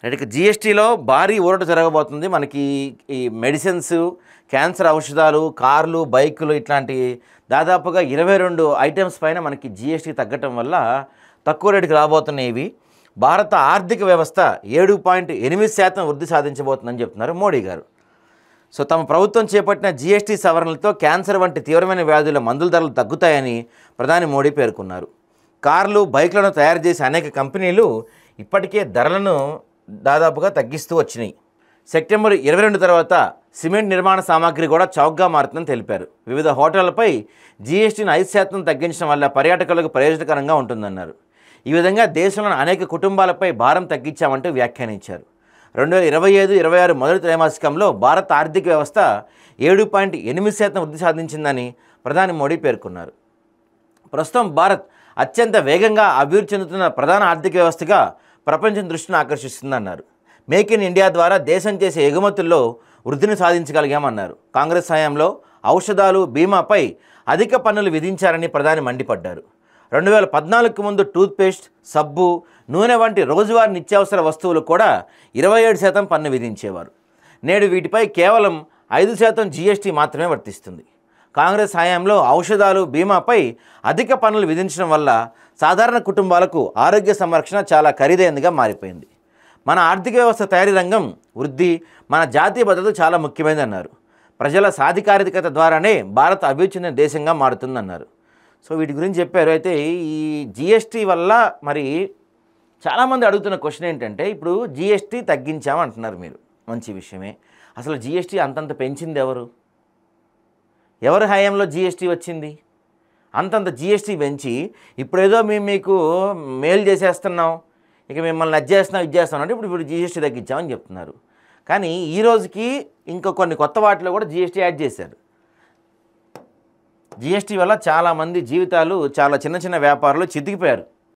Right. ఇక జీఎస్టీలో భారీ ఊరట జరగబోతుంది. మనకి ఈ మెడిసిన్స్, క్యాన్సర్ ఔషధాలు, కార్లు, బైకులు ఇట్లాంటి దాదాపుగా 22 ఐటమ్స్ పైన మనకి జీఎస్టీ తగ్గటం వల్ల తక్కువ రేటుకి రాబోతున్నాయి ఇవి. భారత ఆర్థిక వ్యవస్థ 7.8% వృద్ధి సాధించబోతుందని చెప్తున్నారు మోడీ గారు. సో తమ ప్రభుత్వం చేపట్టిన జీఎస్టీ సవరణలతో క్యాన్సర్ వంటి తీవ్రమైన వ్యాధుల మందుల ధరలు తగ్గుతాయని ప్రధాని మోడీ పేర్కొన్నారు. కార్లు, బైకులను తయారు చేసే అనేక కంపెనీలు ఇప్పటికే ధరలను దాదాపుగా తగ్గిస్తూ వచ్చినాయి. సెప్టెంబర్ 22 తర్వాత సిమెంట్ నిర్మాణ సామాగ్రి కూడా చౌకగా మారుతుందని తెలిపారు. వివిధ హోటళ్లపై జీఎస్టీని 5% తగ్గించడం వల్ల పర్యాటకులకు ప్రయోజనకరంగా ఉంటుందన్నారు. ఈ విధంగా దేశంలోని అనేక కుటుంబాలపై భారం తగ్గించామంటూ వ్యాఖ్యానించారు. 2025-26 మొదటి త్రైమాసికంలో భారత ఆర్థిక వ్యవస్థ 7.8% వృద్ధి సాధించిందని ప్రధాని మోడీ పేర్కొన్నారు. ప్రస్తుతం భారత్ అత్యంత వేగంగా అభివృద్ధి చెందుతున్న ప్రధాన ఆర్థిక వ్యవస్థగా ప్రపంచం దృష్టిని ఆకర్షిస్తుందన్నారు. మేక్ ఇన్ ఇండియా ద్వారా దేశం చేసే ఎగుమతుల్లో వృద్ధిని సాధించగలిగామన్నారు. కాంగ్రెస్ హయాంలో ఔషధాలు, బీమాపై అధిక పన్నులు విధించారని ప్రధాని మండిపడ్డారు. 2014కు ముందు టూత్పేస్ట్, సబ్బు, నూనె వంటి రోజువారీ నిత్యావసర వస్తువులు కూడా 27% పన్ను విధించేవారు. నేడు వీటిపై కేవలం 5% జీఎస్టీ మాత్రమే వర్తిస్తుంది. కాంగ్రెస్ హయాంలో ఔషధాలు, బీమాపై అధిక పన్నులు విధించడం వల్ల సాధారణ కుటుంబాలకు ఆరోగ్య సంరక్షణ చాలా ఖరీదైనదిగా మారిపోయింది. మన ఆర్థిక వ్యవస్థ తయారీ రంగం వృద్ధి మన జాతీయ భద్రత చాలా ముఖ్యమైనదన్నారు. ప్రజల సాధికారికత ద్వారానే భారత్ అభివృద్ధి చెందిన దేశంగా మారుతుందన్నారు. సో వీటి గురించి చెప్పారు. అయితే ఈ జీఎస్టీ వల్ల మరి చాలామంది అడుగుతున్న క్వశ్చన్ ఏంటంటే, ఇప్పుడు జీఎస్టీ తగ్గించామంటున్నారు మీరు, మంచి విషయమే. అసలు జీఎస్టీ అంతంత పెంచింది ఎవరు? ఎవరి హయాంలో జీఎస్టీ వచ్చింది? అంతంత జీఎస్టీ పెంచి ఇప్పుడేదో మేము మీకు మేలు చేసేస్తున్నాం, ఇక మిమ్మల్ని అది చేస్తున్నాం, ఇది చేస్తున్నాం అంటే ఇప్పుడు జీఎస్టీ తగ్గించామని చెప్తున్నారు. కానీ ఈ రోజుకి ఇంకా కొన్ని కొత్త వాటిలో కూడా జీఎస్టీ యాడ్ చేశారు. జీఎస్టీ వల్ల చాలామంది జీవితాలు, చాలా చిన్న చిన్న వ్యాపారులు చితికిపోయారు.